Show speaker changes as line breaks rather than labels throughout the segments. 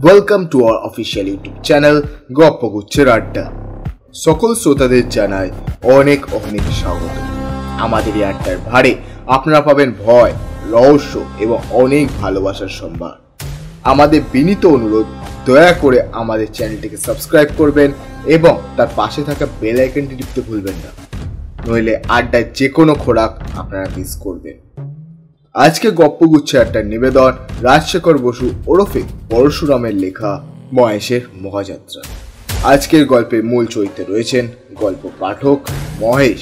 Welcome to our official YouTube channel গপ্পগুচ্ছের আড্ডা। সকল শ্রোতাদের জানাই অনেক অনেক স্বাগত। আমাদের এই আড্ডার ভারে আপনারা পাবেন ভয়, রহস্য এবং অনেক ভালোবাসার সম্ভার। আমাদের বিনীত অনুরোধ, দয়া করে আমাদের চ্যানেলটিকে সাবস্ক্রাইব করবেন এবং তার পাশে থাকা বেল আইকনটি টিপতে ভুলবেন না, নইলে আড্ডায় যে কোনো খোরাক আপনারা মিস করবেন। আজকে গপ্পগুচ্ছের আড্ডার নিবেদন রাজশেখর বসু ওরফে পরশুরামের লেখা মহেশের মহাযাত্রা। আজকের গল্পের মূল চরিত্রে রয়েছেন গল্প পাঠক মহেশ,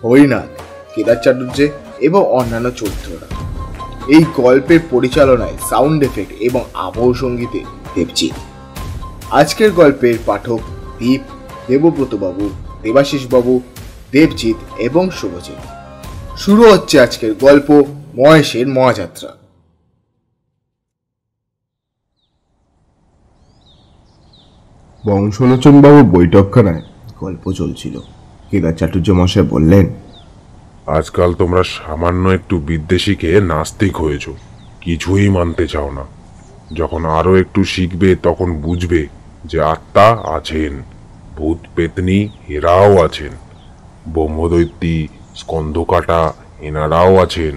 হরিনাথ, কেদার চাটুর্যে এবং অন্যান্য চরিত্ররা। এই গল্পের পরিচালনায় সাউন্ড এফেক্ট এবং আবহ সঙ্গীতে দেবজিৎ। আজকের গল্পের পাঠক দীপ, দেবব্রতবাবু, দেবাশিসবাবু, দেবজিৎ এবং শুভজিৎ। শুরু হচ্ছে আজকের গল্প মহেশের মহাযাত্রা।
বংশলোচন বাবু বৈঠকখানায় গল্প চলছিল। কেদার চাটুর্য মশাই বললেন,
আজকাল তোমরা সামান্য একটু বিদ্বেষীকে নাস্তিক হয়েছ, কিছুই মানতে চাও না। যখন আরো একটু শিখবে তখন বুঝবে যে আত্মা আছেন, ভূত পেতনি এরাও আছেন, ব্রহ্মদৈত্যী, স্কন্ধকাটা এনারাও আছেন।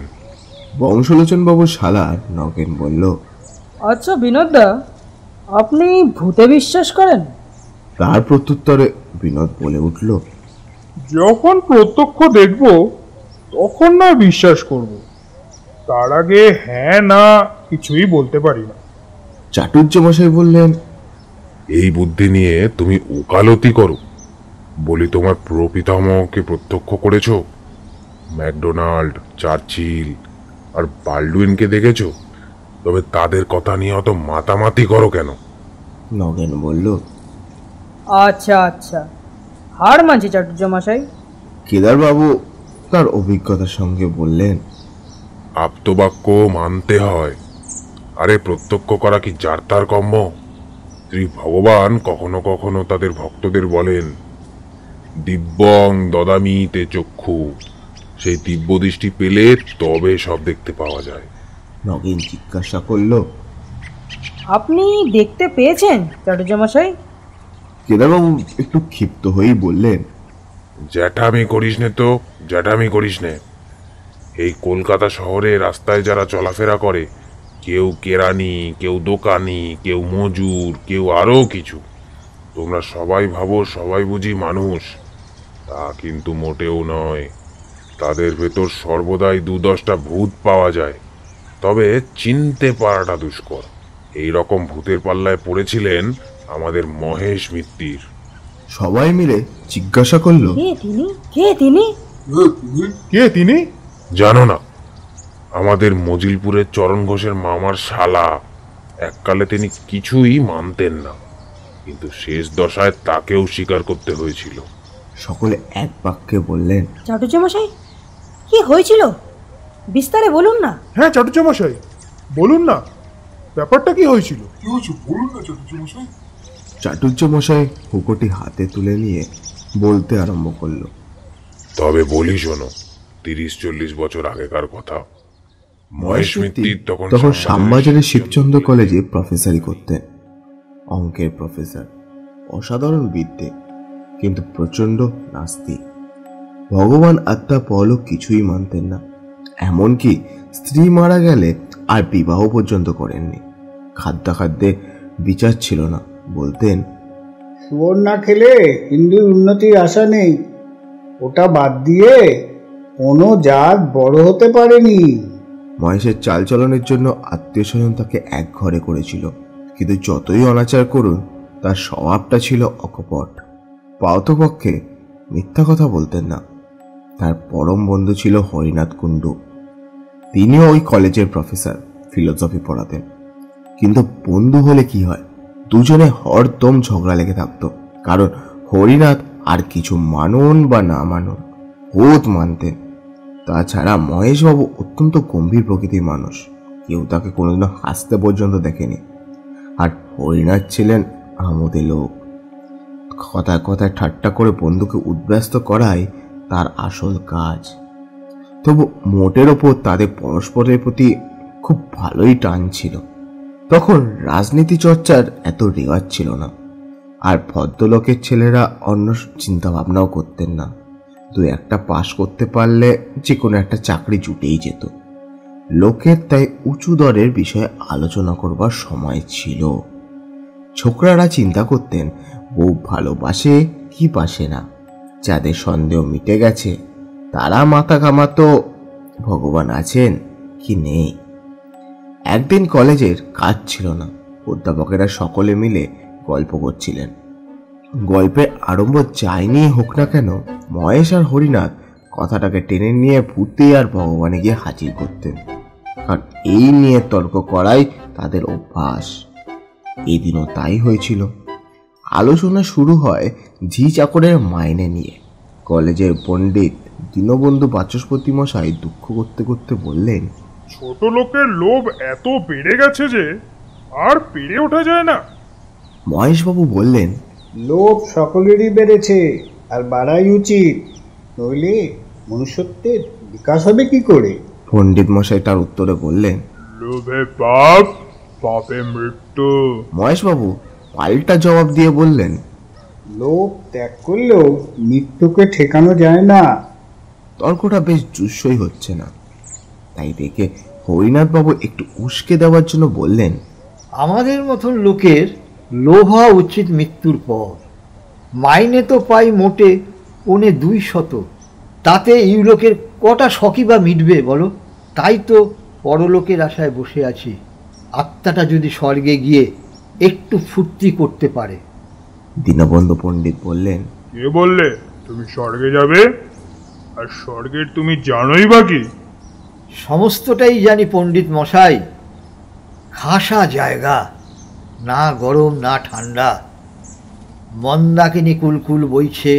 বংশলোচন বাবু শালার নগেন বলল,
আচ্ছা বিনোদদা, আপনি ভূতে বিশ্বাস করেন?
তার প্রত্যুত্তরে বিনোদ বলে উঠল,
যখন প্রত্যক্ষ দেখব তখন না বিশ্বাস করব, তার আগে হ্যাঁ না কিছুই বলতে পারি না।
চাটুর্য মশাই বললেন,
এই বুদ্ধি নিয়ে তুমি ওকালতি করো? বলি, তোমার প্রপিতামহকে প্রত্যক্ষ করেছ? ম্যাকডোনাল্ড, চার্চিল আর বাল্ডুইনকে দেখেছ? তবে তাদের কথা নিয়ে অত মাতামাতি করো কেন?
নগেন বলল,
আচ্ছা আচ্ছা, হার মানছি চাটুর্য মশাই।
কেদারবাবু তার অভিজ্ঞতার সঙ্গে বললেন,
আপ্তবাক্য মানতে হয়। আরে প্রত্যক্ষ করা কি যার তার কর্ম? শ্রী ভগবান কখনো কখনো তাদের ভক্তদের বলেন, দিব্যং দদামি তে চক্ষু। সেই দিব্য দৃষ্টি পেলে তবে সব দেখতে পাওয়া যায়।
নগেন জিজ্ঞাসা করল,
আপনি দেখতে পেয়েছেন চাটুর্য মশাই?
কেদারবাবু একটু ক্ষিপ্ত হয়েই বললেন,
জ্যাঠামি করিস নে তো, জ্যাঠামি করিস নে। এই কলকাতা শহরে রাস্তায় যারা চলাফেরা করে, কেউ কেরানি, কেউ দোকানি, কেউ মজুর, কেউ আরও কিছু, তোমরা সবাই ভাবো সবাই বুঝি মানুষ। তা কিন্তু মোটেও নয়। তাদের ভেতর সর্বদাই ২-১০টা ভূত পাওয়া যায়, তবে চিনতে পারাটা দুষ্কর। এই রকম ভূতের পাল্লায় পড়েছিলেন আমাদের মহেশ মিত্তির।
সবাই মিলে জিজ্ঞাসা করল,
কে তিনি?
জানো না? আমাদের মজিলপুরের চরণ ঘোষের মামার শালা। এককালে তিনি কিছুই মানতেন না, কিন্তু শেষ দশায় তাকেও স্বীকার করতে হয়েছিল।
সকলে এক বাক্যে বললেন,
চাটুর্য মশাই, কি হয়েছিল বিস্তারে বলুন না।
হ্যাঁ চাটুর্য মশাই, বলুন না, ব্যাপারটা কি হয়েছিল?
চাটুর্য মশাই হুকোটি হাতে তুলে নিয়ে বলতে আরম্ভ করল,
তবে বলি শোনো, ৩০-৪০ বছর আগেকার কথা। মহেশ মিত্তির
তখন শ্যামবাজারের শিবচন্দ্র কলেজে প্রফেসরি করতেন। অঙ্কের প্রফেসর, অসাধারণ বিদ্যে, কিন্তু প্রচন্ড নাস্তিক। ভগবান আত্মা পরলোক কিছুই মানতেন না। এমনকি স্ত্রী মারা গেলে আর বিবাহ পর্যন্ত করেননি। খাদ্যে বিচার ছিল না। বলতেন,
শুয়োর না খেলে হিন্দুর উন্নতির আশা নেই। ওটা বাদ দিয়ে কোনো জাত বড় হতে পারেনি।
মহেশের চালচলনের জন্য আত্মীয় স্বজন তাকে এক ঘরে করেছিল, কিন্তু যতই অনাচার করুন তার স্বভাবটা ছিল অকপট। পাওতপক্ষে মিথ্যা কথা বলতেন না। তার পরম বন্ধু ছিল হরিনাথ কুণ্ডু। তিনিও ওই কলেজের প্রফেসর, ফিলোসফি পড়াতেন। কিন্তু বন্ধু হলে কি হয়, দুজনে হরদম ঝগড়া লেগে থাকতো। কারণ হরিনাথ আর কিছু মানুন বা না মানুন, ভূত মানতেন। তাছাড়া মহেশবাবু অত্যন্ত গম্ভীর প্রকৃতির মানুষ, কেউ তাকে কোনোদিনও হাসতে পর্যন্ত দেখেনি। আর হরিনাথ ছিলেন আমোদে লোক। কথায় কথায় ঠাট্টা করে বন্ধুকে উদ্ব্যস্ত করাই তার আসল কাজ। তবু মোটের ওপর তাদের পরস্পরের প্রতি খুব ভালোই টান ছিল। তখন রাজনীতি চর্চার এত রেওয়াজ ছিল না, আর ভদ্রলোকের ছেলেরা অন্য চিন্তা ভাবনাও করতেন না। দু একটা পাশ করতে পারলে যে কোনো একটা চাকরি জুটেই যেত। লোকের তাই উঁচু দরের বিষয়ে আলোচনা করবার সময় ছিল। ছোকরারা চিন্তা করতেন বউ ভালোবাসে কি বাসে না। যাদের সন্দেহ মিটে গেছে তারা মাথা ঘামাতো ভগবান আছেন কি নেই। একদিন কলেজের কাজ ছিল না, অধ্যাপকেরা সকলে মিলে গল্প করছিলেন। গল্পের আরম্ভ যায়নি হোক না কেন, মহেশ আর হরিনাথ কথাটাকে টেনে নিয়ে ভূতে আর ভগবানে গিয়ে হাজির করতেন, কারণ এই নিয়ে তর্ক করাই তাদের অভ্যাস। এই দিনও তাই হয়েছিল। আলোচনা শুরু হয় ঝি চাকরের মাইনে নিয়ে। কলেজের পণ্ডিত দীনবন্ধু বাচস্পতি মশাই দুঃখ করতে করতে বললেন,
ছোট লোকের লোভ এত বেড়ে গেছে যে আর পেরে ওঠা যায় না।
মহেশবাবু বললেন,
লোভ সকলেরই বেড়েছে, আর বাড়াই উচিত, নইলে মনুষ্যত্বের বিকাশ হবে কি করে?
পণ্ডিত মশাই তার উত্তরে বললেন,
লোভে পাপ, পাপে মৃত্যু।
মহেশবাবু পাল্টা জবাব দিয়ে বললেন,
লোভ ত্যাগ করলেও মৃত্যুকে ঠেকানো যায় না।
তর্কটা বেশ জুস্সই হচ্ছে না, তাই দেখে হরিনাথ বাবু একটু উস্কে দেওয়ার জন্য বললেন,
আমাদের মতন লোকের লোভ হওয়া উচিত মৃত্যুর পর। মাইনে তো পাই মোটে 200, তাতে ইউলোকের কটা শখই বা মিটবে বলো? তাই তো পরলোকের আশায় বসে আছি। আত্মাটা যদি স্বর্গে গিয়ে একটু ফুর্তি করতে পারে।
দীনবন্ধু পণ্ডিত বললেন,
কে বললে তুমি স্বর্গে যাবে? আর স্বর্গের তুমি জানোই বা কি?
সমস্তটাই জানি পণ্ডিত মশাই। খাসা জায়গা, না গরম না ঠান্ডা, মন্দাকিনী কুলকুল বইছে,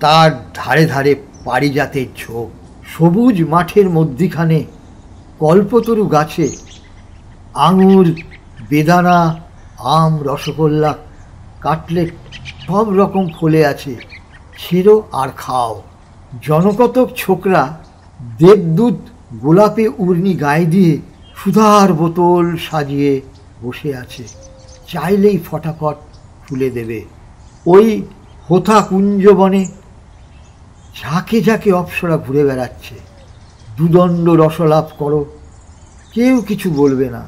তার ধারে ধারে পারিজাতের ঝোপ, সবুজ মাঠের মধ্যিখানে কল্পতরু গাছে আঙুর, বেদানা, আম, রসগোল্লা, কাটলেট সব রকম ফলে আছে। ছেড়ো আর খাও। জনকতক ছোকরা দেবদূত গোলাপে উর্নি গায়ে দিয়ে সুধার বোতল সাজিয়ে বসে আছে, চাইলেই ফটাফট খুলে দেবে। ওই হোথা কুঞ্জবনে ঝাঁকে ঝাঁকে অপ্সরা ঘুরে বেড়াচ্ছে। দুদণ্ড রসলাপ করো, কেউ কিছু বলবে না।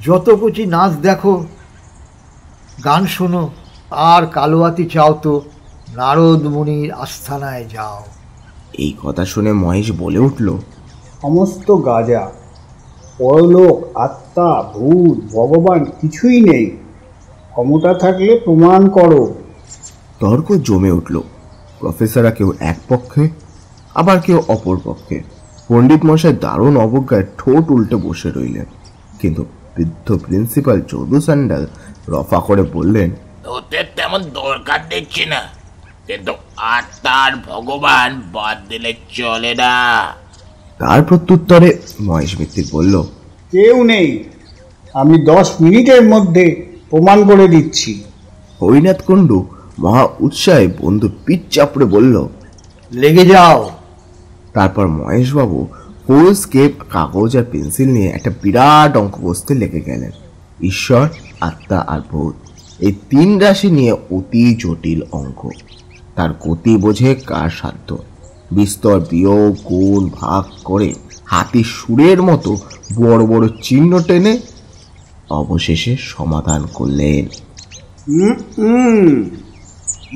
যত কচি নাচ দেখো, গান শোনো, আর কালোয়াতি চাও তো নারদ মুনির আস্থানায় যাও।
এই কথা শুনে মহেশ বলে উঠল,
সমস্ত গাজা। পরলোক, আত্মা, ভূত, ভগবান কিছুই নেই। ক্ষমতা থাকলে প্রমাণ করো।
তর্ক জমে উঠল। প্রফেসররা কেউ এক পক্ষে, আবার কেউ অপর পক্ষে। পণ্ডিত মশাই দারুণ অবজ্ঞায় ঠোঁট উল্টে বসে রইলেন, কিন্তু বৃদ্ধ প্রিন্সিপাল যদু স্যান্ডাল রফা করে বললেন,
ওদের তেমন দরকার দেখছি না, কিন্তু আত্মার ভগবান বাদ দিলে চলে না।
তার প্রত্যুত্তরে মহেশ মিত্তির বলল,
কেউ নেই, আমি 10 মিনিটের মধ্যে প্রমাণ করে দিচ্ছি।
হরিনাথ কুণ্ডু মহা উৎসাহে বন্ধু পিঠ চাপড়ে বলল,
লেগে যাও।
তারপর মহেশবাবু ফুল স্কেপ, কাগজ আর পেন্সিল নিয়ে একটা বিরাট অঙ্ক কষতে লেগে গেলেন। ঈশ্বর, আত্মা আর ভূত, এই 3 রাশি নিয়ে অতি জটিল অঙ্ক। তার গতি বোঝে কার সাধ্য। বিস্তর বিয়োগ, গুণ, ভাগ করে হাতির সুরের মতো বড় বড় চিহ্ন টেনে অবশেষে সমাধান করলেন।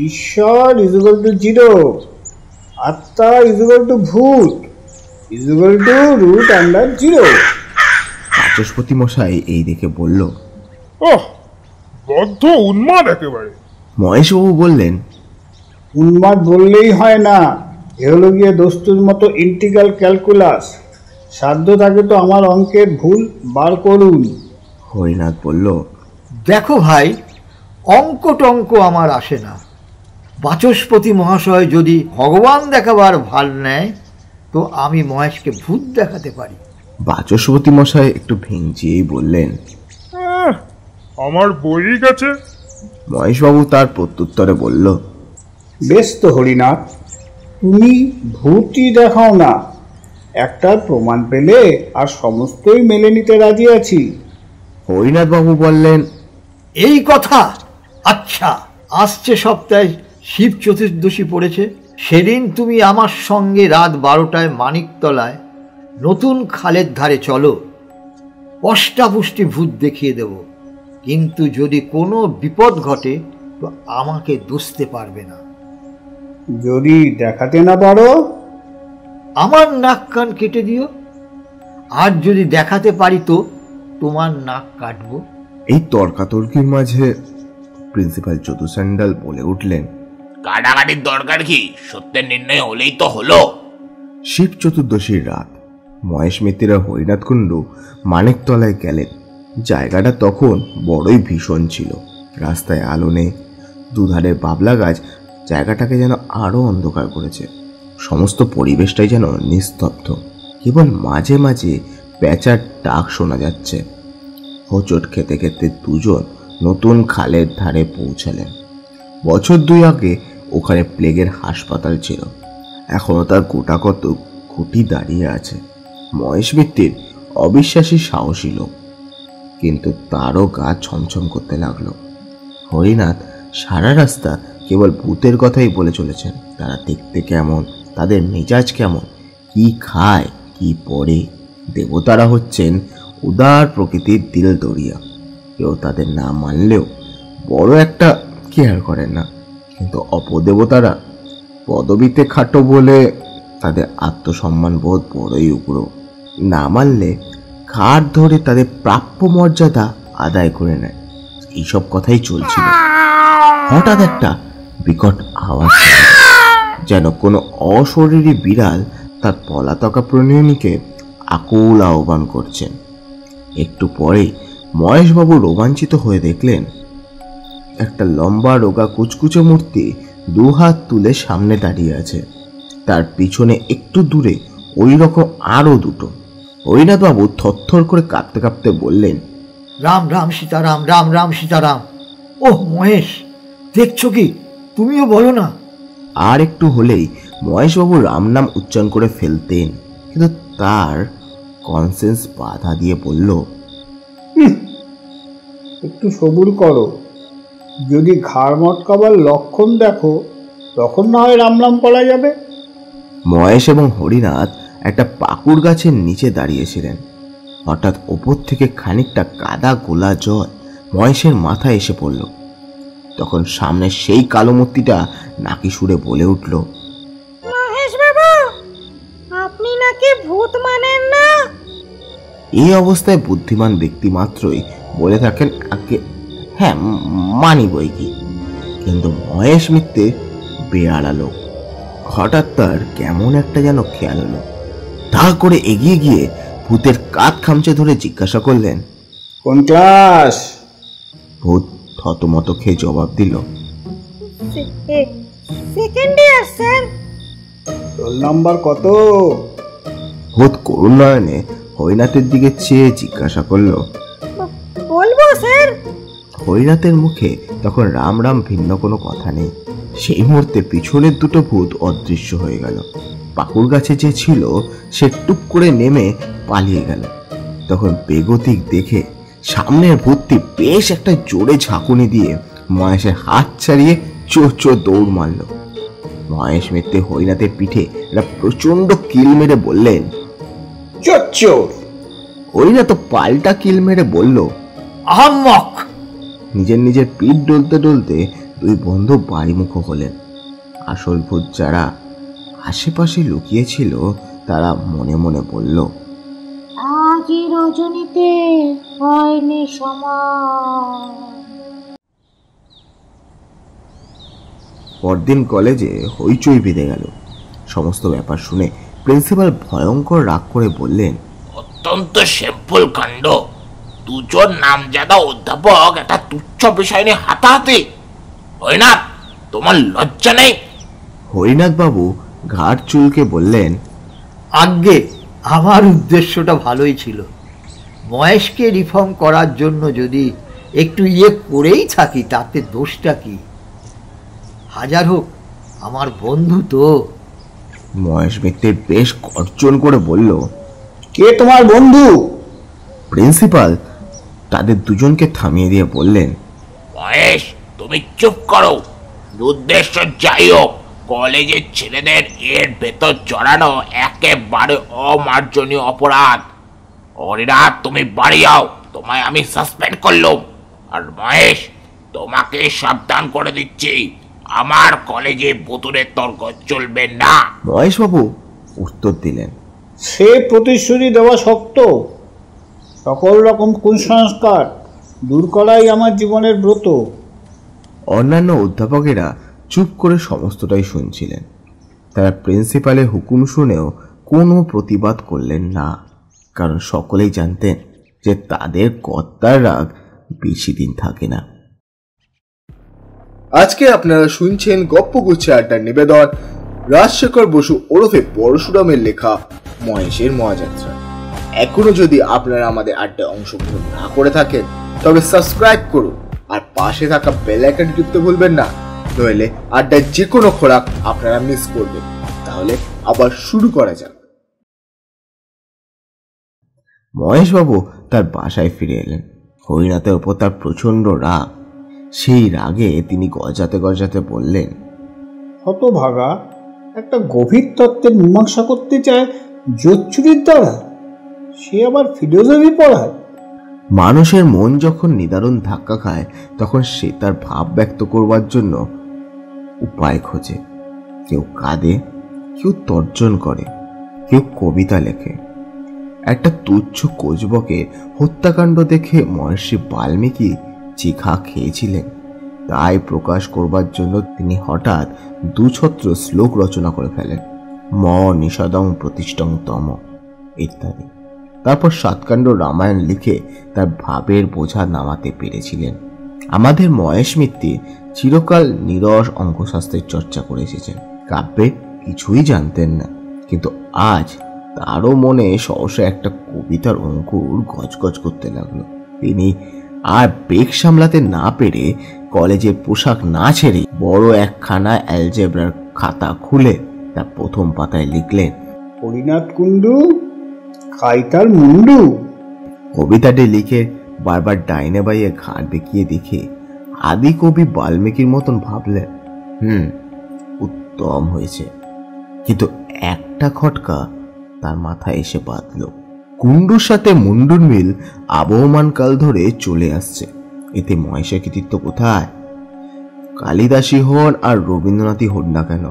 ঈশ্বর ইজ ইকুয়াল টু 0, আত্মা ইজ ইকুয়াল টু ভূত ইজ ইকুয়াল টু √0।
বাচস্পতি মশাই এই দেখে বলল,
ওহ, বদ্ধ উন্মাদ একেবারে।
মহেশবাবু বললেন,
উন্মাদ বললেই হয় না, এ হলো গিয়ে দস্তুর মতো ইন্টিগ্রাল ক্যালকুলাস। সাধ্য থাকে তো আমার অঙ্কের ভুল বার করুন।
হরিনাথ বলল,
দেখো ভাই, অঙ্ক টঙ্ক আমার আসে না। বাচস্পতি মহাশয় যদি ভগবান দেখাবার ভাল নেয় তো আমি মহেশকে ভূত দেখাতে পারি।
বাচস্পতি মশাই একটু ভেঙচিয়েই বললেন,
আমার বই গেছে।
মহেশবাবু তার প্রত্যুত্তরে বলল,
বেশ তো হরিনাথ, তুমি ভূতই দেখাও না, একটার প্রমাণ পেলে আর সমস্তই মেনে নিতে রাজি আছি।
হরিনাথ বাবু বললেন,
এই কথা? আচ্ছা, আসছে সপ্তাহে শিব চতুর্দশী পড়েছে। সেদিন তুমি আমার সঙ্গে রাত 12টায় মানিকতলায় নতুন খালের ধারে চলো। অষ্টাপুষ্টি ভূত দেখিয়ে দেব, কিন্তু যদি কোনো বিপদ ঘটে তো আমাকে দুষতে পারবে না।
যদি দেখাতে না পারো?
আমার নাক কান কেটে দিও। আর যদি দেখাতে পারি তো তোমার নাক কাটবো।
এই তর্কাতর্কির মাঝে প্রিন্সিপাল যদু স্যান্ডাল বলে উঠলেন,
কাটাকাটির দরকার কি, সত্যের নির্ণয় হলেই তো হলো।
শিব চতুর্দশীর রাত মহেশ মিত্তিরা হরিনাথ কুণ্ডু মানিকতলায় গেলেন। জায়গাটা তখন বড়ই ভীষণ ছিল। রাস্তায় আলো নেই, দুধারের বাবলা গাছ জায়গাটাকে যেন আরো অন্ধকার করেছে। সমস্ত পরিবেশটাই যেন নিস্তব্ধ। কেবল মাঝে মাঝে পেঁচার ডাক শোনা যাচ্ছে। হোঁচট খেতে খেতে দুজন নতুন খালের ধারে পৌঁছালেন। বছর 2 আগে ওখানে প্লেগের হাসপাতাল ছিল। এখনো তার গোটা কত খুঁটি দাঁড়িয়ে আছে। মহেশ মিত্তির অবিশ্বাসী সাহসী লোক, কিন্তু তারও গা ছমছম করতে লাগলো। হরিনাথ সারা রাস্তা কেবল ভূতের কথাই বলে চলেছেন। তারা দেখতে কেমন, তাদের মেজাজ কেমন, কি খায়, কি পড়ে। দেবতারা হচ্ছেন উদার প্রকৃতির দিল দরিয়া। কেউ তাদের না মানলেও বড় একটা কেয়ার করেন না। কিন্তু অপদেবতারা পদবিতে খাটো বলে তাদের আত্মসম্মান বোধ বড়ই উগ্র। না মানলে ঘাড় ধরে তাদের প্রাপ্য মর্যাদা আদায় করে নেয়। এইসব কথাই চলছিল। হঠাৎ একটা বিকট আওয়াজ, যেন কোনো অশরীরী বিড়াল তার পলাতকা প্রণয়নীকে আকুল আহ্বান করছেন। একটু পরেই মহেশবাবু রোমাঞ্চিত হয়ে দেখলেন একটা লম্বা রোগা কুচকুচে মূর্তি 2 হাত তুলে সামনে দাঁড়িয়ে আছে। তার পিছনে একটু দূরে ওই রকম আরো 2। হরিনাথবাবু থরথর করে কাঁপতে কাঁপতে বললেন,
রাম রাম সীতারাম, রাম রাম সীতারাম। ওহ মহেশ, দেখছো কি? তুমিও বলো না।
আর একটু হলেই মহেশবাবু রাম নাম উচ্চারণ করে ফেলতেন, কিন্তু তার কনসেন্স বাধা দিয়ে বলল,
একটু সবুর করো। যদি ঘাড় মটকাবার লক্ষণ দেখো তখন না হয় রাম রাম বলা যাবে।
মহেশ এবং হরিনাথ একটা পাকুড় গাছের নিচে দাঁড়িয়েছিলেন। হঠাৎ ওপর থেকে খানিকটা কাদা গোলা জল মহেশের মাথায় এসে পড়ল। তখন সামনে সেই কালো মূর্তিটা নাকি সুরে বলে উঠল,
মহেশ বাবু, আপনি নাকি ভূত মানেন না?
এই অবস্থায় বুদ্ধিমান ব্যক্তি মাত্রই বলে থাকেন, আগে হ্যাঁ মানি বই কি। কিন্তু মহেশ মিত্তে বেয়াড়ালো। হঠাৎ তার কেমন একটা যেন খেয়াল হলো। তা করে এগিয়ে গিয়ে ভূতের কাঁধ খামচে ধরে জিজ্ঞাসা করলেন,
কোন ক্লাস?
ভূত থতমত খেয়ে জবাব দিল,
second year sir.
Roll number কত?
ভূত করুণ নয়নে হরিনাথের দিকে চেয়ে জিজ্ঞাসা করল,
বলবো স্যার?
হরিনাথের মুখে তখন রাম রাম ভিন্ন কোনো কথা নেই। সেই মুহূর্তে পিছনের 2 ভূত অদৃশ্য হয়ে গেল। পাকুড় গাছে যে ছিল সে টুপ করে নেমে পালিয়ে গেল। তখন বেগতিক দেখে সামনের ভূতটি বেশ একটা জোরে ঝাঁকুনি দিয়ে মহেশের হাত ছাড়িয়ে চোর চোর দৌড় মারল। মহেশ মিত্তে হরিনাথের পিঠে একটা প্রচন্ড কিল মেরে বললেন,
চোর চোর।
হরিনাথ পাল্টা কিল মেরে বলল,
আহম্মক।
নিজের নিজের পিঠ ডলতে ডলতে 2 বন্ধু বাড়িমুখ হলেন। আসল ভূত যারা আশেপাশে লুকিয়েছিল তারা মনে মনে বলল,
আজই রজনীতে হয়নি সময়।
পরদিন কলেজে হইচই বেঁধে গেল। সমস্ত ব্যাপার শুনে প্রিন্সিপাল ভয়ঙ্কর রাগ করে বললেন,
অত্যন্ত সিম্পল কাণ্ড। 2 নামজাদা অধ্যাপক একটা তুচ্ছ বিষয় নিয়ে হাতাহাতি। হরিনাথ, তোমার লজ্জা নেই?
হরিনাথ বাবু ঘাড় চুলকে বললেন,
আজ্ঞে, আমার উদ্দেশ্যটা ভালোই ছিল। মহেশকে রিফর্ম করার জন্য যদি একটু করেই থাকি তাতে দোষটা কি? হাজার হোক আমার বন্ধু তো।
মহেশ মিত্র বেশ গর্জন করে বলল,
কে তোমার বন্ধু?
প্রিন্সিপাল। তাদের দুজনকে থামিয়ে দিয়ে বললেন,
মহেশ, তুমি চুপ করো। উদ্দেশ্য যাই হোক, কলেজের ছেলেদের এর ভেতর জড়ানো একেবারে অমার্জনীয় অপরাধ। হরিনাথ, তুমি বাড়ি যাও, তোমায় আমি সাসপেন্ড করলাম। আর মহেশ, তোমাকে সাবধান করে দিচ্ছি, আমার কলেজে ভুতুড়ের তর্ক চলবে না।
মহেশবাবু উত্তর দিলেন,
সে প্রতিশ্রুতি দেওয়া শক্ত। সকল রকম কুসংস্কার দূর করাই আমার জীবনের ব্রত।
অন্যান্য অধ্যাপকেরা চুপ করে সমস্তটাই শুনছিলেন। তারা প্রিন্সিপালের হুকুম শুনেও কোনো প্রতিবাদ করলেন না, কারণ সকলেই জানতেন যে তাদের কর্তার রাগ বেশি দিন থাকে না।
আজকে আপনারা শুনছেন গপ্পগুচ্ছ আড্ডার নিবেদন রাজশেখর বসু ওরফে পরশুরামের লেখা মহেশের মহাযাত্রা। এখনো যদি আপনারা আমাদের আড্ডায় অংশগ্রহণ না করে থাকেন তবে সাবস্ক্রাইব করুন আর পাশে থাকা বেল আইকন টিপতে ভুলবেন না, নইলে আড্ডায় যে কোনো খোরাক আপনারা মিস করবেন। তাহলে আবার শুরু করা যাক।
মহেশবাবু তার বাসায় ফিরে এলেন। হরিনাথের ওপর তার প্রচন্ড রাগ। সেই রাগে তিনি গজাতে গজাতে বললেন,
হতভাগা একটা গভীর তত্ত্বের মীমাংসা করতে চায় জোচ্চুরির দ্বারা, সে আবার ফিলোসফি পড়ায়।
মানুষের মন যখন নিদারুণ ধাক্কা খায় তখন সে তার ভাব ব্যক্ত করবার জন্য উপায় খোঁজে। কেউ কাঁদে, কেউ তর্জন করে, কেউ কবিতা লেখে। একটা তুচ্ছ কোচবকে হত্যাকাণ্ড দেখে মহর্ষি বাল্মীকি চিখা খেয়েছিলেন। তাই প্রকাশ করবার জন্য তিনি হঠাৎ দুছত্র শ্লোক রচনা করে ফেলেন, ম নিষদং প্রতিষ্ঠং তম ইত্যাদি। তারপর সাতকাণ্ড রামায়ণ লিখে তার ভাবের বোঝা নামাতে পেরেছিলেন। আমাদের মহেশ মিত্তি চিরকাল নিরস অঙ্কশাস্ত্রের চর্চা করে এসেছেন, কাব্যে কিছুই জানতেন না, কিন্তু আজ তারও মনে সহসা একটা কবিতার অঙ্কুর গজগজ করতে লাগলো। তিনি আর বেগ সামলাতে না পেরে কলেজের পোশাক না ছেড়ে বড় একখানা অ্যালজেব্রার খাতা খুলে তার প্রথম পাতায় লিখলেন,
হরিনাথ কুণ্ডু কাইতার মুন্ডু।
কবিতাটি লিখে বারবার ডাইনে বাইয়ে ঘাট বেঁকিয়ে দেখে আদি কবি বাল্মীকির মতন ভাবলেন, উত্তম হয়েছে। কিন্তু একটা খটকা তার মাথায় এসে বাঁধল। কুণ্ডুর সাথে মুন্ডুর মিল আবহমান কাল ধরে চলে আসছে, এতে মহেশের কৃতিত্ব কোথায়? কালিদাসী হন আর রবীন্দ্রনাথই হন না কেন,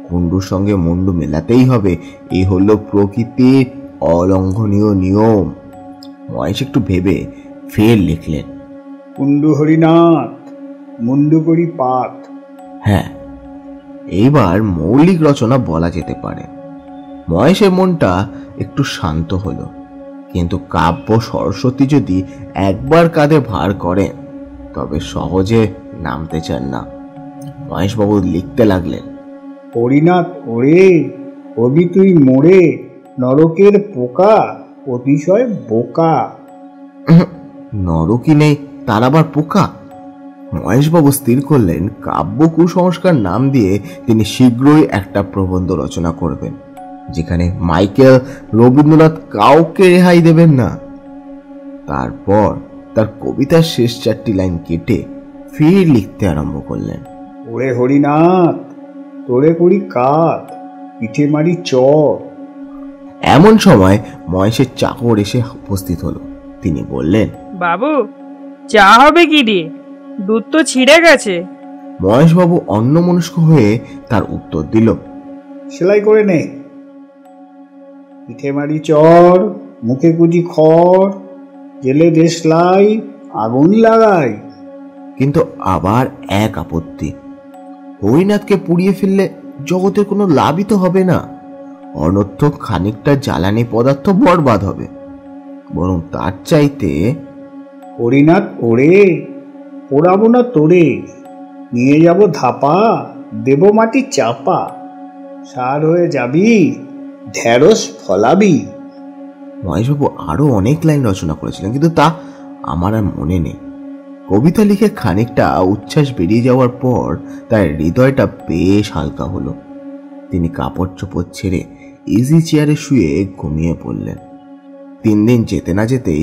কুণ্ডুর সঙ্গে মুন্ডু মেলাতেই হবে। এই হলো প্রকৃতির অলঙ্ঘনীয় নিয়ম। মহেশ একটু ভেবে ফের লিখলেন,
কুণ্ডু হরিনাথ মুন্ডু করি পাত।
হ্যাঁ, এইবার মৌলিক রচনা বলা যেতে পারে। মহেশের মনটা একটু শান্ত হলো, কিন্তু কাব্য সরস্বতী যদি একবার কাঁধে ভার করেন তবে সহজে নামতে চান না। মহেশবাবু লিখতে লাগলেন,
হরিনাথ ওরে কবি তুই মোড়ে নরকের পোকা অতিশয় বোকা।
নরকই নেই, তার আবার পোকা? মহেশবাবু স্থির করলেন কাব্য কুসংস্কার নাম দিয়ে তিনি শীঘ্রই একটা প্রবন্ধ রচনা করবেন, যেখানে মাইকেল রবীন্দ্রনাথ কাউকে রেহাই দেবেন না। তারপর তার কবিতার শেষ 4টি লাইন কেটে ফের লিখতে আরম্ভ করলেন,
ওরে হরিনাথ তোরে করি কাত পিঠে মারি চর।
এমন সময় মহেশের চাকর এসে উপস্থিত হলো। তিনি বললেন,
বাবু চা হবে কি রে, দুধ তো ছিঁড়ে গেছে।
মহেশবাবু অন্যমনস্ক হয়ে তার উত্তর দিল,
সেলাই করে নে। পিঠে মারি চর মুখে কুচি খড় জেলে দেশলাই আগুন লাগাই।
কিন্তু আবার এক আপত্তি, হরিনাথকে পুড়িয়ে ফেললে জগতের কোনো লাভই তো হবে না, অনর্থক খানিকটা জ্বালানি পদার্থ বরবাদ হবে। বরং তার চাইতে
হরিনাথ ওরে পোড়াবো না তোরে, নিয়ে যাব ধাপা দেব মাটি চাপা, সার হয়ে যাবি ঢেঁড়স ফলাবি।
মহেশবাবু আরো অনেক লাইন রচনা করেছিলেন, কিন্তু তা আমার আর মনে নেই। কবিতা লিখে খানিকটা উচ্ছ্বাস বেরিয়ে যাওয়ার পর তার হৃদয়টা বেশ হালকা হলো। তিনি কাপড় চোপড় ছেড়ে ইজি চেয়ারে শুয়ে ঘুমিয়ে পড়লেন। 3 দিন যেতে না যেতেই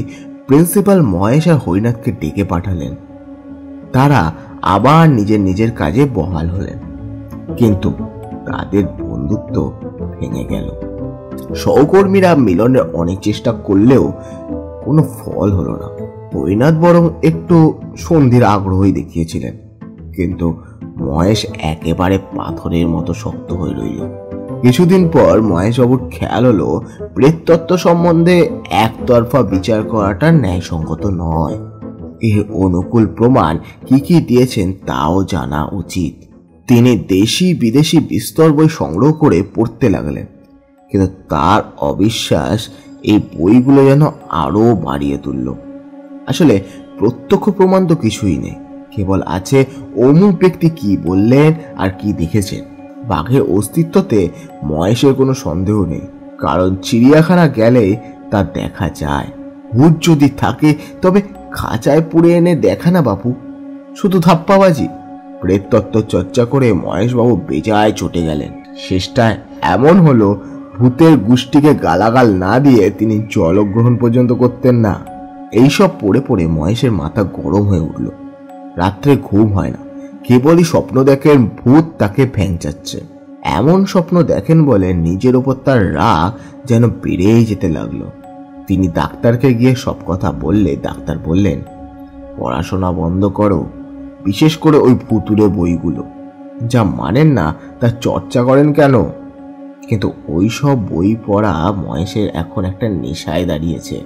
প্রিন্সিপাল মহেশ আর হরিনাথকে ডেকে পাঠালেন। তারা আবার নিজের নিজের কাজে বহাল হলেন, কিন্তু তাদের বন্ধুত্ব ভেঙে গেল। সহকর্মীরা মিলনের অনেক চেষ্টা করলেও কোনো ফল হলো না। হরিনাথ বরং একটু সন্ধির আগ্রহই দেখিয়েছিলেন, কিন্তু মহেশ একেবারে পাথরের মতো শক্ত হয়ে রইল। কিছুদিন পর মহেশবাবুর খেয়াল হলো প্রেততত্ত্ব সম্বন্ধে একতরফা বিচার করাটা ন্যায়সঙ্গত নয়। এর অনুকূল প্রমাণ কি কি দিয়েছেন তাও জানা উচিত। তিনি দেশি বিদেশি বিস্তর বই সংগ্রহ করে পড়তে লাগলেন, কিন্তু তার অবিশ্বাস এই বইগুলো যেন আরো বাড়িয়ে তুলল। আসলে প্রত্যক্ষ প্রমাণ তো কিছুই নেই, কেবল আছে অমুক ব্যক্তি কি বললেন আর কি দেখেছেন। বাঘের অস্তিত্বতে মহেশের কোনো সন্দেহ নেই, কারণ চিড়িয়াখানা গেলে তা দেখা যায়। ভূত যদি থাকে তবে খাঁচায় পুড়ে এনে দেখা না বাপু, শুধু ধাপ্পাবাজি। প্রেততত্ত্ব চর্চা করে মহেশবাবু বেজায় চটে গেলেন। শেষটায় এমন হলো ভূতের গোষ্ঠীকে গালাগাল না দিয়ে তিনি জলগ্রহণ পর্যন্ত করতেন না। এইসব পড়ে পড়ে মহেশের মাথা গরম হয়ে উঠল। রাত্রে ঘুম হয় না, কেবলই স্বপ্ন দেখেন ভূত তাকে ভ্যাংচাচ্ছে। এমন স্বপ্ন দেখেন বলে নিজের ওপর তার রাগ যেন বেড়েই যেতে লাগলো। তিনি ডাক্তারকে গিয়ে সব কথা বললে ডাক্তার বললেন, পড়াশোনা বন্ধ করো, বিশেষ করে ওই ভুতুরে বইগুলো। যা মানেন না তা চর্চা করেন কেন? কিন্তু ওই সব বই পড়া মহেশের এখন একটা নেশায় দাঁড়িয়েছে।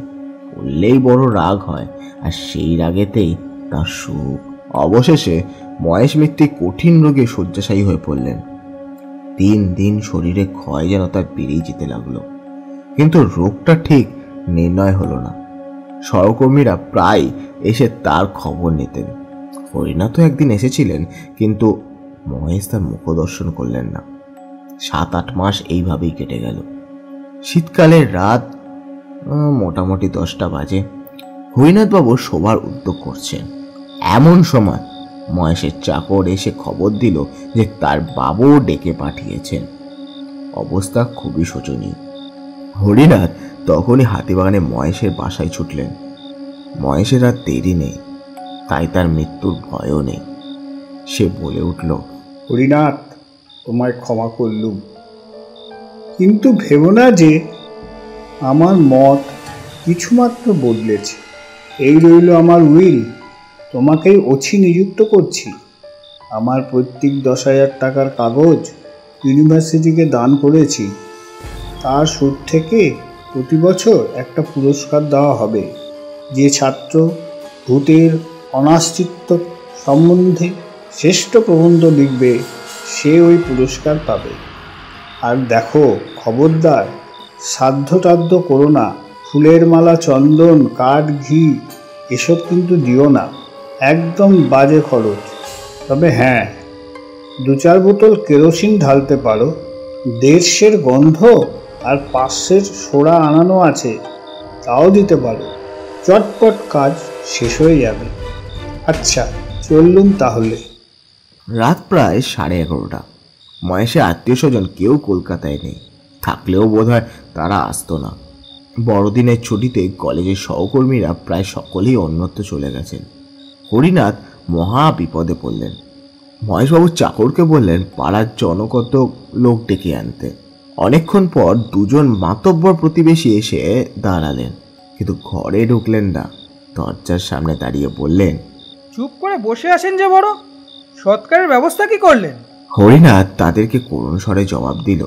পড়লেই বড় রাগ হয়, আর সেই রাগেতেই তার সুখ। অবশেষে মহেশ মিত্তির কঠিন রোগে শয্যাশায়ী হয়ে পড়লেন। দিন দিন শরীরে ক্ষয় যেন তার বেড়েই যেতে লাগলো, কিন্তু রোগটা ঠিক নির্ণয় হলো না। সহকর্মীরা প্রায় এসে তার খবর নিতেন। হরিনাথও একদিন এসেছিলেন, কিন্তু মহেশ তার মুখদর্শন করলেন না। 7-8 মাস এইভাবেই কেটে গেল। শীতকালের রাত মোটামুটি 10টা বাজে। হরিনাথবাবু শোবার উদ্যোগ করছেন। এমন সময় মহেশের চাকর এসে খবর দিল যে তার বাবু ডেকে পাঠিয়েছেন। অবস্থা খুবই শোচনীয়। হরিনাথ তখনই হাতিবাগানে মহেশের বাসায় ছুটলেন। মহেশের আর দেরি নেই, তাই তার মৃত্যুর ভয়ও নেই। সে বলে উঠল,
হরিনাথ, তোমায় ক্ষমা করলুম, কিন্তু ভেবো না যে আমার মত কিছুমাত্র বদলেছে। এই রইল আমার উইল, তোমাকেই ওছি নিযুক্ত করছি। আমার প্রত্যেক 10,000 টাকার কাগজ ইউনিভার্সিটিকে দান করেছি। তার সুদ থেকে প্রতি বছর একটা পুরস্কার দেওয়া হবে। যে ছাত্র ভূতের অনাস্তিত্ব সম্বন্ধে শ্রেষ্ঠ প্রবন্ধ লিখবে সে ওই পুরস্কার পাবে। আর দেখো, খবরদার সাধ্য করো না। ফুলের মালা, চন্দন, কাঠ, ঘি এসব কিন্তু দিও না, একদম বাজে খরচ। তবে হ্যাঁ, 2-4 বোতল কেরোসিন ঢালতে পারো। 150 গন্ধ আর 500 সোডা আনানো আছে, তাও দিতে পারো। চটপট কাজ শেষ হয়ে যাবে। আচ্ছা, চললুম তাহলে।
রাত প্রায় 11:30। মহেশের আত্মীয় স্বজন কেউ কলকাতায় নেই, থাকলেও বোধহয় তারা আসতো না। বড়দিনের ছুটিতে কলেজের সহকর্মীরা প্রায় সকলেই অন্যত্র চলে গেছেন। হরিনাথ মহা বিপদে পড়লেন। মহেশবাবু চাকরকে বললেন পাড়ার জনকত লোক ডেকে আনতে। অনেকক্ষণ পর 2জন মাতব্বর প্রতিবেশী এসে দাঁড়ালেন, কিন্তু ঘরে ঢুকলেন না। দরজার সামনে দাঁড়িয়ে বললেন,
চুপ করে বসে আছেন যে বড়, সৎকারের ব্যবস্থা কি করলেন?
হরিনাথ তাদেরকে করুণ স্বরে জবাব দিল,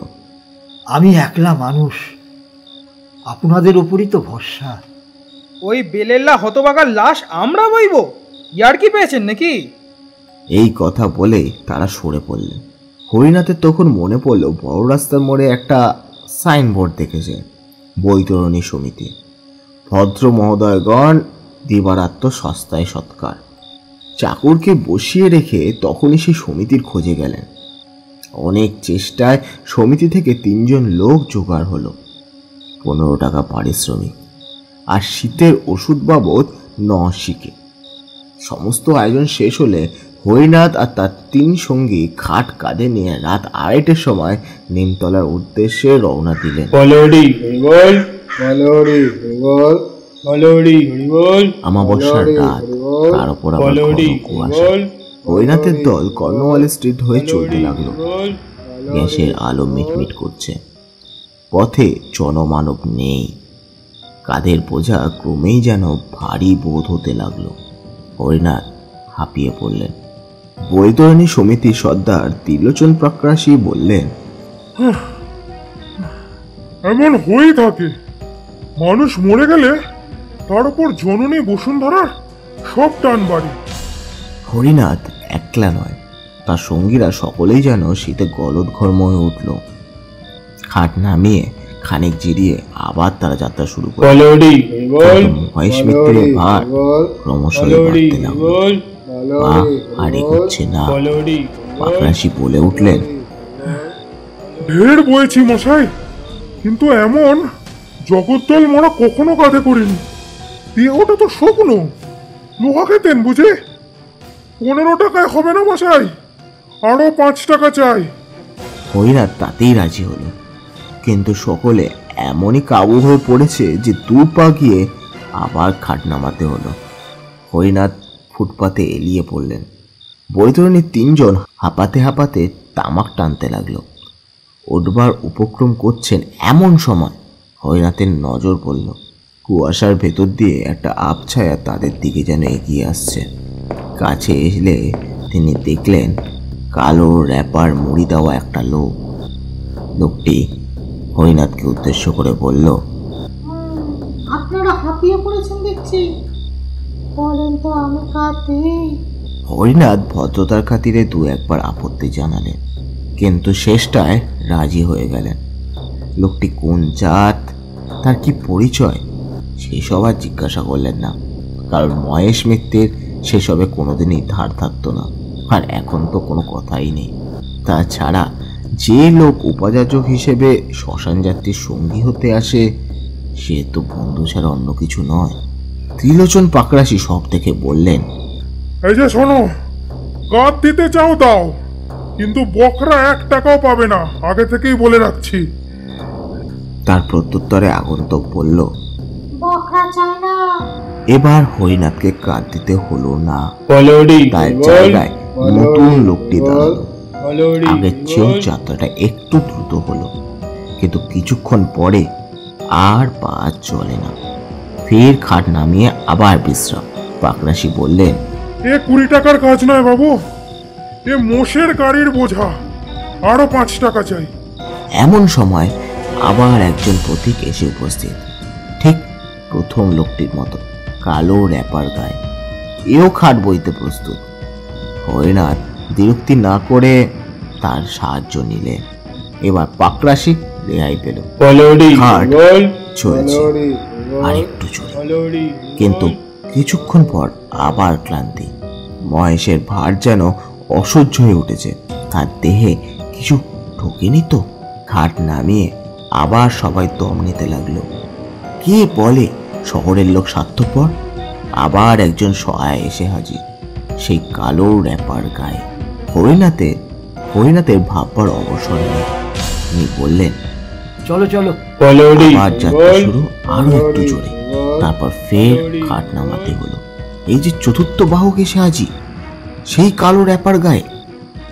আমি একলা মানুষ, আপনাদের উপরই তো ভরসা।
ওই বেলেল্লা হতবাগার লাশ আমরা বইব? ইয়ার কি পেয়েছেন নাকি?
এই কথা বলে তারা সরে পড়লেন। হরিনাথের তখন মনে পড়ল বড় রাস্তার মোড়ে একটা সাইনবোর্ড দেখেছে, বৈতরণী সমিতি, ভদ্র মহোদয়গণ দিবারাত্ম সস্তায় সৎকার। চাকরকে বসিয়ে রেখে তখনই সেই সমিতির খোঁজে গেলেন। অনেক চেষ্টায় সমিতি থেকে 3জন লোক জোগাড় হলো। 15 টাকা পারিশ্রমিক আর শীতের ওষুধ বাবদ 9 শিকে। সমস্ত আয়োজন শেষ হলে হরিনাথ আর তার 3 সঙ্গী খাট কাঁধে নিয়ে রাত 2:30টার সময় নিমতলার উদ্দেশ্যে রওনা দিলেন। আমাবস্যার রাত, তার উপর আবার ঘন কুয়াশা। হরিনাথের দল কর্নওয়াল স্ট্রিট হয়ে চলতে লাগলো। গ্যাসের আলো মিটমিট করছে। পথে জনমানব নেই। কাঁধের বোঝা ক্রমেই যেন ভারী বোধ হতে লাগলো। হরিনাথ হাঁপিয়ে পড়লেন। বৈতরণী সমিতির সর্দার ত্রিলোচন প্রাক্রাসী বললেন,
এমন হয়ে থাকে, মানুষ মরে গেলে তার উপর জননী বসুন্ধরার সব টান বাড়ে।
হরিনাথ একলা নয়, তার সঙ্গীরা সকলেই যেন শীতে গলদঘর্ম হয়ে উঠল। খাট নামিয়ে খানিক জিরিয়ে আবার তারা যাত্রা শুরু করে। মহেশ মিত্রের ভার ক্রমশই বাড়তে লাগলো। পা আর এগোচ্ছে না। পাকরাশি বলে উঠলেন,
ঢের বয়েছি মশাই, কিন্তু এমন জগদ্দল মরা কখনো কাঁধে করিনি। দেহটা তো শুকনো, লোহা খেতেন বুঝে। 15 টাকায় হবে না মশাই, আরো 5 টাকা চাই।
হরিনাথ তাতেই রাজি হলো, কিন্তু সকলে এমনই কাবু হয়ে পড়েছে যে 2 পা গিয়ে আবার খাট নামাতে হলো। হরিনাথ ফুটপাতে এলিয়ে পড়লেন। বৈতরণীর 3 জন হাঁপাতে হাঁপাতে তামাক টানতে লাগলো। উঠবার উপক্রম করছেন এমন সময় হরিনাথের নজর পড়ল। কুয়াশার ভেতর দিয়ে একটা আবছায়া তাদের দিকে যেন এগিয়ে আসছে। কাছে এলে তিনি দেখলেন কালো র্যাপার মুড়ি দেওয়া একটা লোক। লোকটি হরিনাথকে উদ্দেশ্য করে বলল,
আপনারা হাঁপিয়ে পড়েছেন দেখছি, বলেন তো আমি কাঁদতে।
হরিনাথ ভদ্রতার খাতিরে 2-1 আপত্তি জানালেন, কিন্তু শেষটায় রাজি হয়ে গেলেন। লোকটি কোন জাত, তার কি পরিচয়, সেসব আর জিজ্ঞাসা করলেন না, কারণ মহেশ মিত্রের সেসবে কোনোদিনই ধার থাকতো না। আর এখন তো কোনো কথাই নেই। তাছাড়া যে লোক উপাযাচক হিসেবে শ্মশান যাত্রীর সঙ্গী হতে আসে, সে তো বন্ধু ছাড়া অন্য কিছু নয়। ত্রিলোচন পাকরাশি সব থেকে বললেন,
এই যে শোনো, কাঁধ দিতে চাও দাও, কিন্তু বকরা 1 টাকাও পাবে না, আগে থেকেই বলে রাখছি।
তার প্রত্যুত্তরে আগন্তুক বলল,
বকরা চাই না।
এবার হরিনাথকে কাঁদ দিতে হলো না। তার জায়গায় নতুন লোকটি দাঁড়ালো। আগের চেয়েও যাত্রাটা একটু দ্রুত হলো, কিন্তু কিছুক্ষণ পরে আর পা চলে না। ফের খাট নামিয়ে আবার বিশ্রাম। পাকরাশি বললেন,
এ 20 টাকার কাজ নয় বাবু, এ মোষের গাড়ির বোঝা, আরো 5 টাকা চাই।
এমন সময় আবার একজন পথিক এসে উপস্থিত, ঠিক প্রথম লোকটির মতো, কালো র্যাপার গায়ে। এও খাট বইতে প্রস্তুত। হরিনাথ বিরক্তি না করে তার সাহায্য নিলে। এবার পাকরাশি রেহাই পেল। খাট চলছে আর একটু চলে, কিন্তু কিছুক্ষণ পর আবার ক্লান্তি। মহেশের ভার যেন অসহ্য হয়ে উঠেছে। তার দেহে কিছু ঢোকেনি তো। খাট নামিয়ে আবার সবাই দম নিতে লাগলো। কে বলে শহরের লোক স্বার্থপর? আবার একজন সহায় এসে হাজির, সেই কালো র্যাপার গায়ে। হরিনাথের ভাববার অবসর নেই। তিনি বললেন,
চলো চলো।
আবার যাত্রা শুরু, আরো একটু জোরে। তারপর ফের খাট নামাতে হলো। এই যে চতুর্থ বাহক এসে হাজির, সেই কালো র্যাপার গায়ে।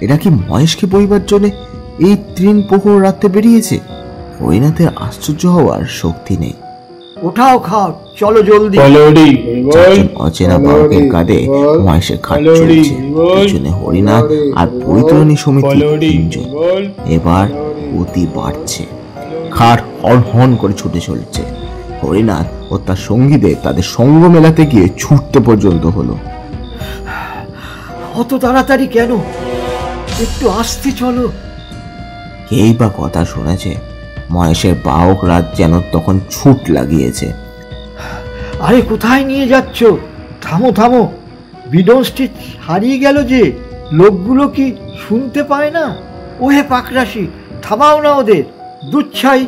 এটা কি মহেশকে বইবার জন্য এই 3 প্রহর রাতে বেরিয়েছে? হরিনাথের আশ্চর্য হওয়ার শক্তি নেই।
ওঠাও খাট, চলো জলদি।
অচেনা বাহকের কাঁধে মহেশের খাট চলছে। পিছনে হরিনাথ আর বৈতরণী সমিতি 3 জন। এবার গতি বাড়ছে। খাট হন হন করে ছুটে চলছে। হরিনাথ ও তার সঙ্গীদের তাদের সঙ্গ মেলাতে গিয়ে ছুটতে পর্যন্ত হলো।
অত তাড়াতাড়ি কেন? একটু আস্তে চলো।
কেই বা কথা শুনেছে? মহেশের বাহক রাত যেন তখন ছুট লাগিয়েছে।
আরে কোথায় নিয়ে যাচ্ছ? থামো থামো, বিডন স্ট্রিট হারিয়ে গেল যে। লোকগুলো কি শুনতে পায় না? ওহে পাকরাশি, থামাও না ওদের, দুচ্ছাই।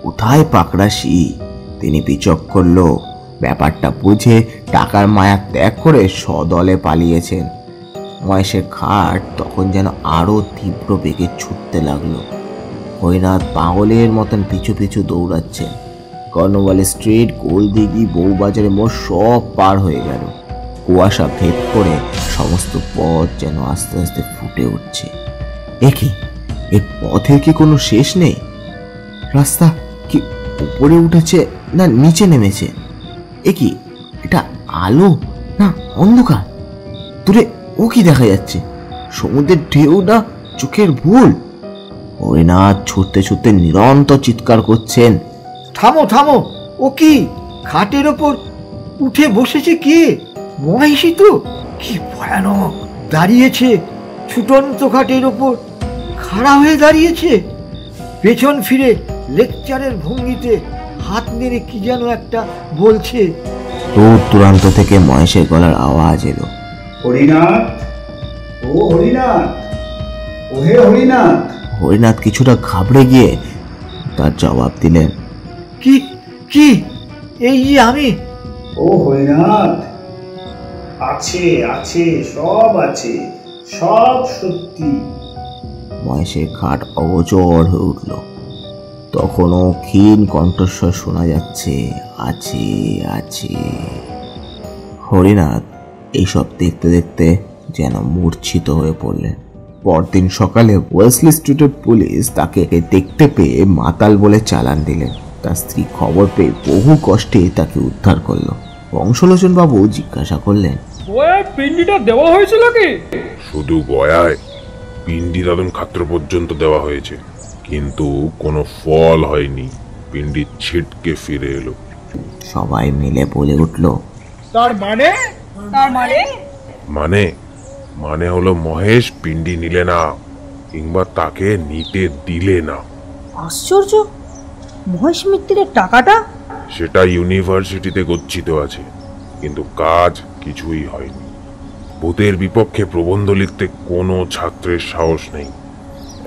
কোথায় পাকরাশি? তিনি বিচক্ষণ লোক, ব্যাপারটা বুঝে টাকার মায়া ত্যাগ করে সদলে পালিয়েছেন। মহেশের খাট তখন যেন আরো তীব্র বেগে ছুটতে লাগলো। হরিনাথ পাগলের মতন পিছু পিছু দৌড়াচ্ছেন। কর্নওয়াল স্ট্রিট, গোলদিঘি, বউবাজারে মোড় সব পার হয়ে গেল। কুয়াশা ভেদ করে সমস্ত পথ যেন আস্তে আস্তে ফুটে উঠছে। একি এর পথের কি কোনো শেষ নেই? রাস্তা কি উপরে উঠেছে না নিচে নেমেছে? একি এটা আলো না অন্ধকার? দূরে ও কি দেখা যাচ্ছে? সমুদ্রের ঢেউ না চোখের ভুল? হরিনাথ ছুটতে ছুটতে নিরন্তর চিৎকার করছেন,
থামো থামো, ও কি খাটের ওপর উঠে বসেছে? কে? মহেশই তো? কি ভয়ানক! দাঁড়িয়েছে ছুটন্ত খাটের ওপর, খাড়া হয়ে দাঁড়িয়েছে, পেছন ফিরে লেকচারের ভঙ্গিতে হাত নেড়ে কি যেন একটা বলছে।
দূর দূরান্ত থেকে মহেশের গলার আওয়াজ এলো,
হরিনাথ, ও হরিনাথ, ও হে হরিনাথ।
হরিনাথ কিছুটা ঘাবড়ে গিয়ে তার জবাব দিলেন,
কি কি এই যে আমি।
ও হরিনাথ, আছে আছে, সব আছে, সব সত্যি।
মহেশের খাট অগোচর হয়ে উঠল। তখনও ক্ষীণ কণ্ঠস্বর শোনা যাচ্ছে, আছে আছে। হরিনাথ এইসব দেখতে দেখতে যেন মূর্ছিত হয়ে পড়লেন। পরদিন সকালে ওয়েসলি স্ট্রিটের পুলিশ তাকে দেখতে পেয়ে মাতাল বলে চালান দিলেন। তার স্ত্রী খবর পেয়ে বহু কষ্টে তাকে উদ্ধার করলো। বংশলোচন বাবু জিজ্ঞাসা করলেন,
পিন্ডিটা দেওয়া হয়েছিল কি?
শুধু গয়ায় পিণ্ডি দাদন খাত্র পর্যন্ত দেওয়া হয়েছে, কিন্তু কোনো ফল হয়নি। পিণ্ডি ছিটকে ফিরে এলো।
সবাই মিলে বলে উঠল,
তার মানে?
তার মানে?
মানে মানে হলো মহেশ পিণ্ডি নিলে না, কিংবা তাকে নিতে দিলে না।
আশ্চর্য! মহেশ মিত্রের টাকাটা?
সেটা ইউনিভার্সিটিতে গচ্ছিত আছে, কিন্তু কাজ কিছুই হয়নি। ভূতের বিপক্ষে প্রবন্ধ লিখতে কোনো ছাত্রের সাহস নেই।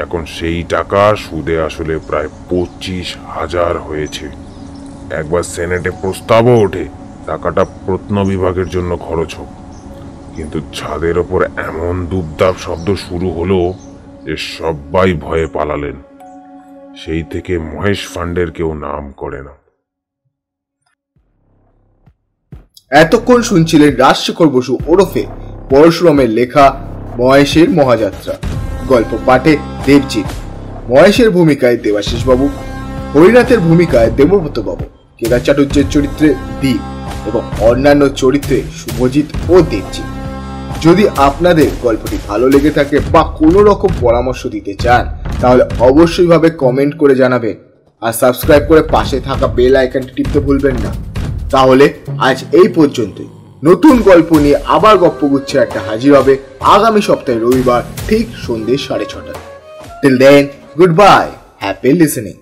এখন সেই টাকা সুদে আসলে প্রায় 25,000 হয়েছে। একবার সেনেটে প্রস্তাবও ওঠে টাকাটা প্রত্ন বিভাগের জন্য খরচ হোক, কিন্তু ছাদের ওপর এমন দুপদাপ শব্দ শুরু হলো যে সবাই ভয়ে পালালেন। সেই থেকে মহেশ ফান্ডের কেউ নাম করে না।
এতক্ষণ শুনছিলেন রাজশেখর বসু ওরফে পরশুরামের লেখা মহেশের মহাযাত্রা। গল্প পাঠে দেবজিৎ, মহেশের ভূমিকায় দেবাশিস বাবু, হরিনাথের ভূমিকায় দেবব্রত বাবু, কেদার চাটুর্যের চরিত্রে দীপ এবং অন্যান্য চরিত্রে শুভজিৎ ও দেবজিৎ। যদি আপনাদের গল্পটি ভালো লেগে থাকে বা কোনো রকম পরামর্শ দিতে চান, তাহলে অবশ্যই ভাবে কমেন্ট করে জানাবেন আর সাবস্ক্রাইব করে পাশে থাকা বেল আইকনটি টিপতে ভুলবেন না। তাহলে আজ এই পর্যন্তই। নতুন গল্প নিয়ে আবার গপ্পগুচ্ছে একটা হাজির হবে আগামী সপ্তাহে রবিবার ঠিক সন্ধ্যে 6:30। Till then, good bye, happy listening.